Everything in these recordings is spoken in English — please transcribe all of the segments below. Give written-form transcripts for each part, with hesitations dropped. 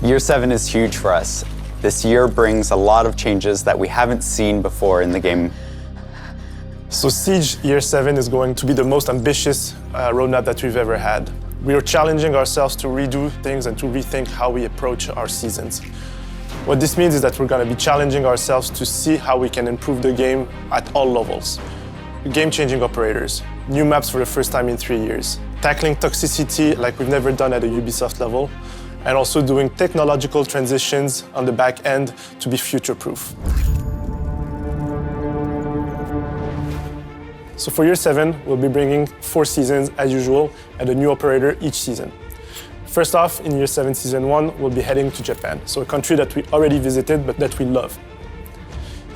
Year 7 is huge for us. This year brings a lot of changes that we haven't seen before in the game. So Siege Year 7 is going to be the most ambitious roadmap that we've ever had. We are challenging ourselves to redo things and to rethink how we approach our seasons. What this means is that we're going to be challenging ourselves to see how we can improve the game at all levels. Game-changing operators, new maps for the first time in 3 years, tackling toxicity like we've never done at a Ubisoft level, and also doing technological transitions on the back end to be future-proof. So for Year 7, we'll be bringing 4 seasons as usual and a new operator each season. First off, in Year 7 Season 1, we'll be heading to Japan, so a country that we already visited but that we love.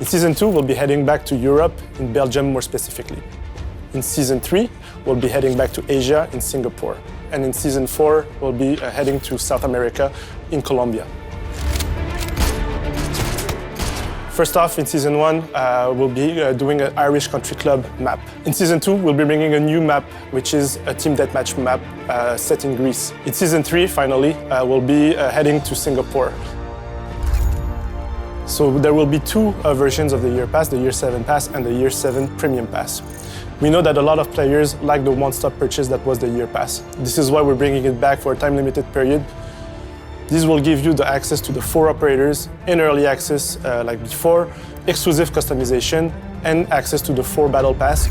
In Season 2, we'll be heading back to Europe, in Belgium more specifically. In Season 3, we'll be heading back to Asia, in Singapore. And in Season 4, we'll be heading to South America, in Colombia. First off, in Season 1, we'll be doing an Irish Country Club map. In Season 2, we'll be bringing a new map, which is a team deathmatch map set in Greece. In Season 3, finally, we'll be heading to Singapore. So there will be 2 versions of the Year Pass, the Year 7 Pass and the Year 7 Premium Pass. We know that a lot of players like the one-stop purchase that was the Year Pass. This is why we're bringing it back for a time-limited period. This will give you the access to the 4 operators in early access like before, exclusive customization, and access to the 4 Battle Pass.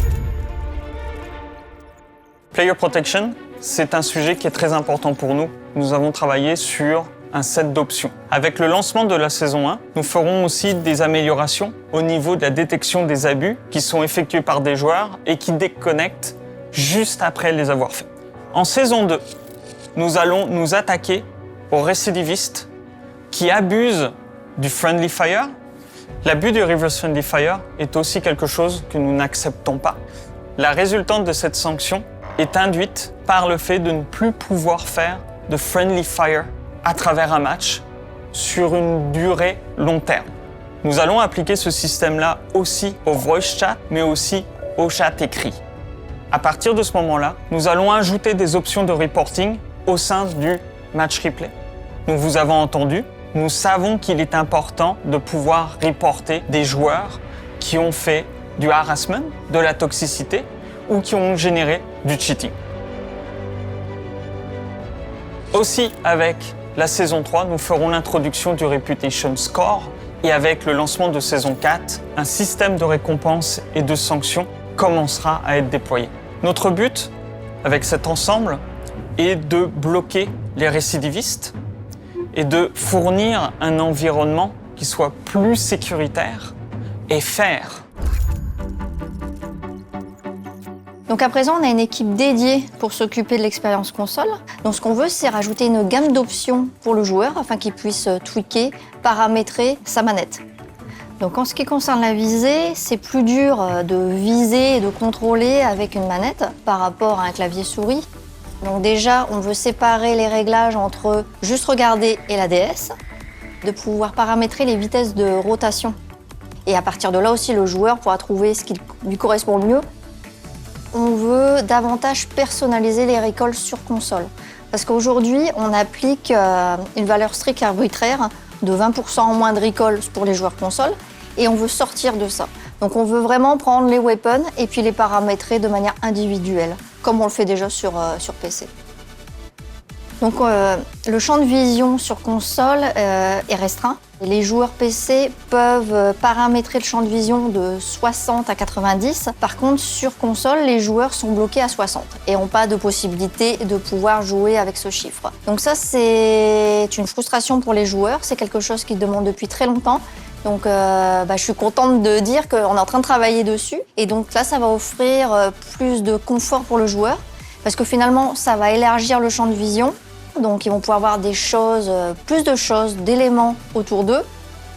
Player Protection, c'est un sujet qui est très important pour nous. Nous avons travaillé sur un set d'options. Avec le lancement de la saison 1, nous ferons aussi des améliorations au niveau de la détection des abus qui sont effectués par des joueurs et qui déconnectent juste après les avoir faits. En saison 2, nous allons nous attaquer aux récidivistes qui abusent du Friendly Fire. L'abus du Reverse Friendly Fire est aussi quelque chose que nous n'acceptons pas. La résultante de cette sanction est induite par le fait de ne plus pouvoir faire de Friendly Fire à travers un match sur une durée long terme. Nous allons appliquer ce système-là aussi au voice chat, mais aussi au chat écrit. À partir de ce moment-là, nous allons ajouter des options de reporting au sein du match replay. Nous vous avons entendu, nous savons qu'il est important de pouvoir reporter des joueurs qui ont fait du harassment, de la toxicité ou qui ont généré du cheating. Aussi, avec la saison 3, nous ferons l'introduction du Reputation Score et avec le lancement de saison 4, un système de récompenses et de sanctions commencera à être déployé. Notre but, avec cet ensemble, est de bloquer les récidivistes et de fournir un environnement qui soit plus sécuritaire et fair. Donc à présent, on a une équipe dédiée pour s'occuper de l'expérience console. Donc ce qu'on veut, c'est rajouter une gamme d'options pour le joueur afin qu'il puisse tweaker, paramétrer sa manette. Donc en ce qui concerne la visée, c'est plus dur de viser et de contrôler avec une manette par rapport à un clavier souris. Donc déjà, on veut séparer les réglages entre juste regarder et la DS, de pouvoir paramétrer les vitesses de rotation. Et à partir de là aussi, le joueur pourra trouver ce qui lui correspond le mieux. On veut davantage personnaliser les récoltes sur console. Parce qu'aujourd'hui, on applique une valeur stricte arbitraire de 20% en moins de recall pour les joueurs console, et on veut sortir de ça. Donc on veut vraiment prendre les weapons et puis les paramétrer de manière individuelle, comme on le fait déjà sur PC. Donc le champ de vision sur console est restreint. Les joueurs PC peuvent paramétrer le champ de vision de 60 à 90. Par contre, sur console, les joueurs sont bloqués à 60 et n'ont pas de possibilité de pouvoir jouer avec ce chiffre. Donc ça, c'est une frustration pour les joueurs. C'est quelque chose qu'ils demandent depuis très longtemps. Donc je suis contente de dire qu'on est en train de travailler dessus. Et donc là, ça va offrir plus de confort pour le joueur parce que finalement, ça va élargir le champ de vision. Donc ils vont pouvoir voir des choses, plus de choses, d'éléments autour d'eux.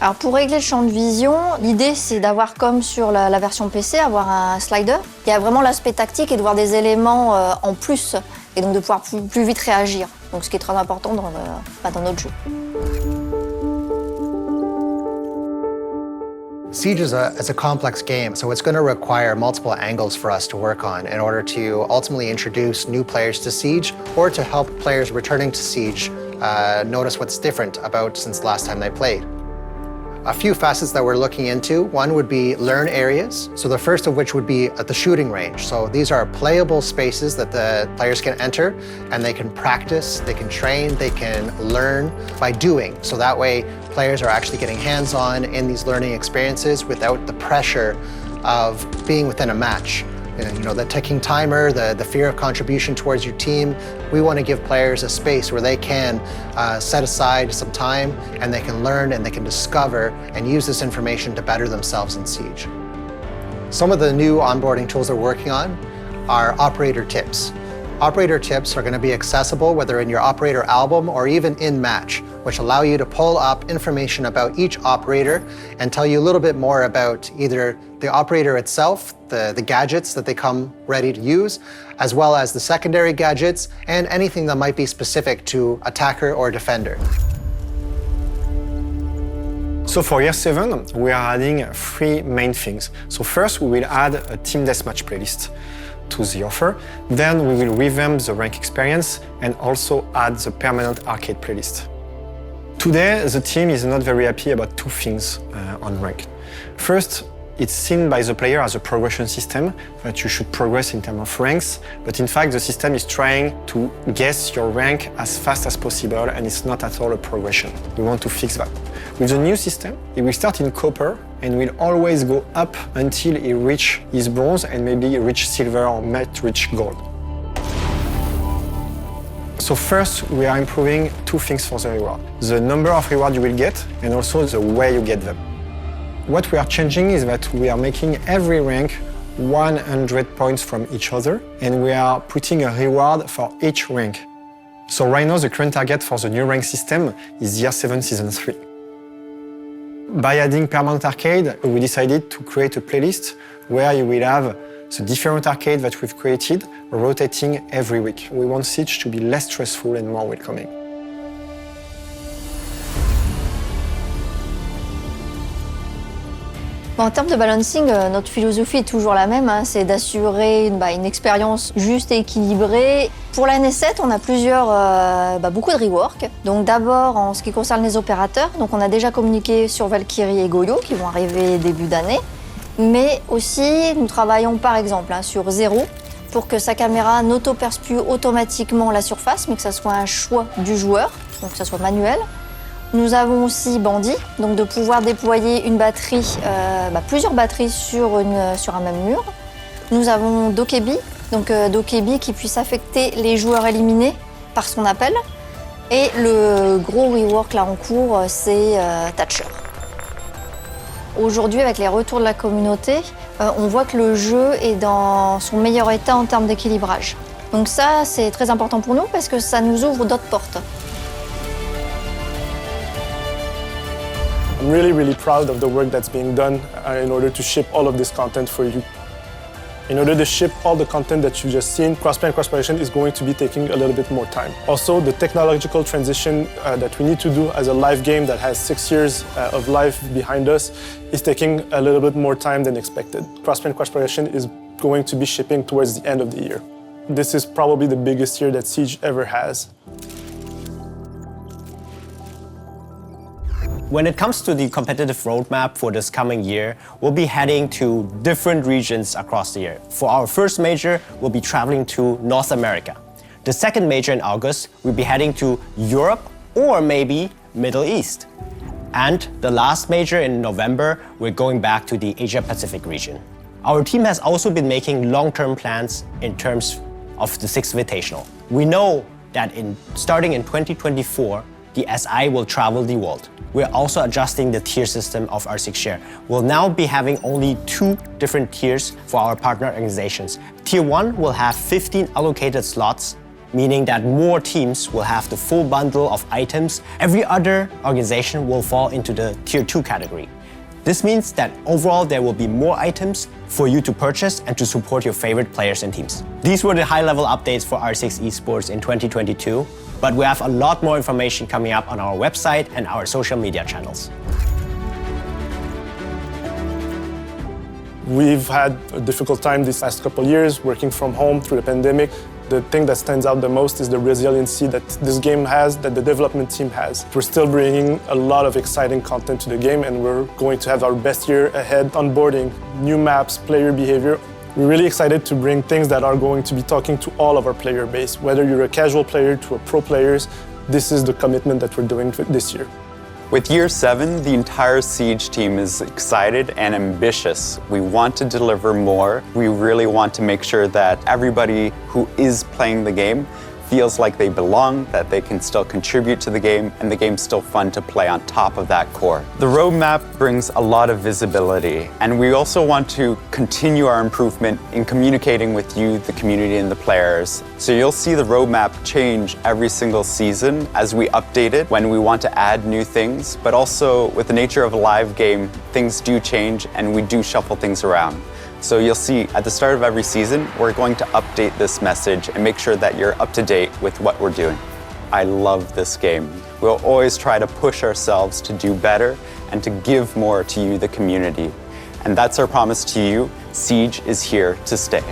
Alors pour régler le champ de vision, l'idée c'est d'avoir comme sur la version PC, avoir un slider. Il y a vraiment l'aspect tactique et de voir des éléments en plus et donc de pouvoir plus vite réagir. Donc ce qui est très important dans notre jeu. Siege is a complex game, so it's going to require multiple angles for us to work on in order to ultimately introduce new players to Siege or to help players returning to Siege notice what's different about since last time they played. A few facets that we're looking into, one would be learn areas. So the first of which would be at the shooting range. So these are playable spaces that the players can enter and they can practice, they can train, they can learn by doing. So that way players are actually getting hands-on in these learning experiences without the pressure of being within a match. You know, the ticking timer, the fear of contribution towards your team. We want to give players a space where they can set aside some time and they can learn and they can discover and use this information to better themselves in Siege. Some of the new onboarding tools we're working on are operator tips. Operator tips are going to be accessible whether in your operator album or even in match, which allow you to pull up information about each operator and tell you a little bit more about either the operator itself, the gadgets that they come ready to use, as well as the secondary gadgets and anything that might be specific to attacker or defender. So for year 7, we are adding 3 main things. So first, we will add a team deathmatch playlist to the offer. Then we will revamp the rank experience and also add the permanent arcade playlist. Today, the team is not very happy about 2 things on rank. First, it's seen by the player as a progression system, that you should progress in terms of ranks, but in fact the system is trying to guess your rank as fast as possible and it's not at all a progression. We want to fix that. With the new system, it will start in copper and will always go up until it reach his bronze and maybe reach silver or might reach gold. So first, we are improving 2 things for the reward. The number of rewards you will get and also the way you get them. What we are changing is that we are making every rank 100 points from each other and we are putting a reward for each rank. So right now, the current target for the new rank system is Year 7 Season 3. By adding permanent arcade, we decided to create a playlist where you will have the different arcades that we've created rotating every week. We want Siege to be less stressful and more welcoming. En termes de balancing, notre philosophie est toujours la même, hein, c'est d'assurer une expérience juste et équilibrée. Pour l'année 7, on a beaucoup de rework. Donc d'abord, en ce qui concerne les opérateurs, donc on a déjà communiqué sur Valkyrie et Goyo qui vont arriver début d'année. Mais aussi, nous travaillons par exemple sur Zero pour que sa caméra n'auto-perce plus automatiquement la surface, mais que ça soit un choix du joueur, donc que ça soit manuel. Nous avons aussi Bandit, donc de pouvoir déployer une batterie, plusieurs batteries sur un même mur. Nous avons Dokebi, donc Dokebi qui puisse affecter les joueurs éliminés par son appel. Et le gros rework là en cours, c'est Thatcher. Aujourd'hui, avec les retours de la communauté, on voit que le jeu est dans son meilleur état en termes d'équilibrage. Donc ça, c'est très important pour nous parce que ça nous ouvre d'autres portes. I'm really proud of the work that's being done in order to ship all of this content for you. In order to ship all the content that you've just seen, crossplay and cross-promotion is going to be taking a little bit more time. Also, the technological transition that we need to do as a live game that has 6 years of life behind us is taking a little bit more time than expected. Crossplay and cross-promotion is going to be shipping towards the end of the year. This is probably the biggest year that Siege ever has. When it comes to the competitive roadmap for this coming year, we'll be heading to different regions across the year. For our first major, we'll be traveling to North America. The second major in August, we'll be heading to Europe or maybe Middle East. And the last major in November, we're going back to the Asia-Pacific region. Our team has also been making long-term plans in terms of the 6th Invitational. We know that starting in 2024, the SI will travel the world. We're also adjusting the tier system of R6 Share. We'll now be having only 2 different tiers for our partner organizations. Tier 1 will have 15 allocated slots, meaning that more teams will have the full bundle of items. Every other organization will fall into the Tier 2 category. This means that overall there will be more items for you to purchase and to support your favorite players and teams. These were the high-level updates for R6 Esports in 2022. But we have a lot more information coming up on our website and our social media channels. We've had a difficult time these last couple of years working from home through the pandemic. The thing that stands out the most is the resiliency that this game has, that the development team has. We're still bringing a lot of exciting content to the game, and we're going to have our best year ahead, onboarding, new maps, player behavior. We're really excited to bring things that are going to be talking to all of our player base. Whether you're a casual player to a pro players, this is the commitment that we're doing this year. With Year 7, the entire Siege team is excited and ambitious. We want to deliver more. We really want to make sure that everybody who is playing the game feels like they belong, that they can still contribute to the game, and the game's still fun to play on top of that core. The roadmap brings a lot of visibility, and we also want to continue our improvement in communicating with you, the community, and the players. So you'll see the roadmap change every single season as we update it when we want to add new things, but also with the nature of a live game, things do change and we do shuffle things around. So you'll see at the start of every season, we're going to update this message and make sure that you're up to date with what we're doing. I love this game. We'll always try to push ourselves to do better and to give more to you, the community. And that's our promise to you. Siege is here to stay.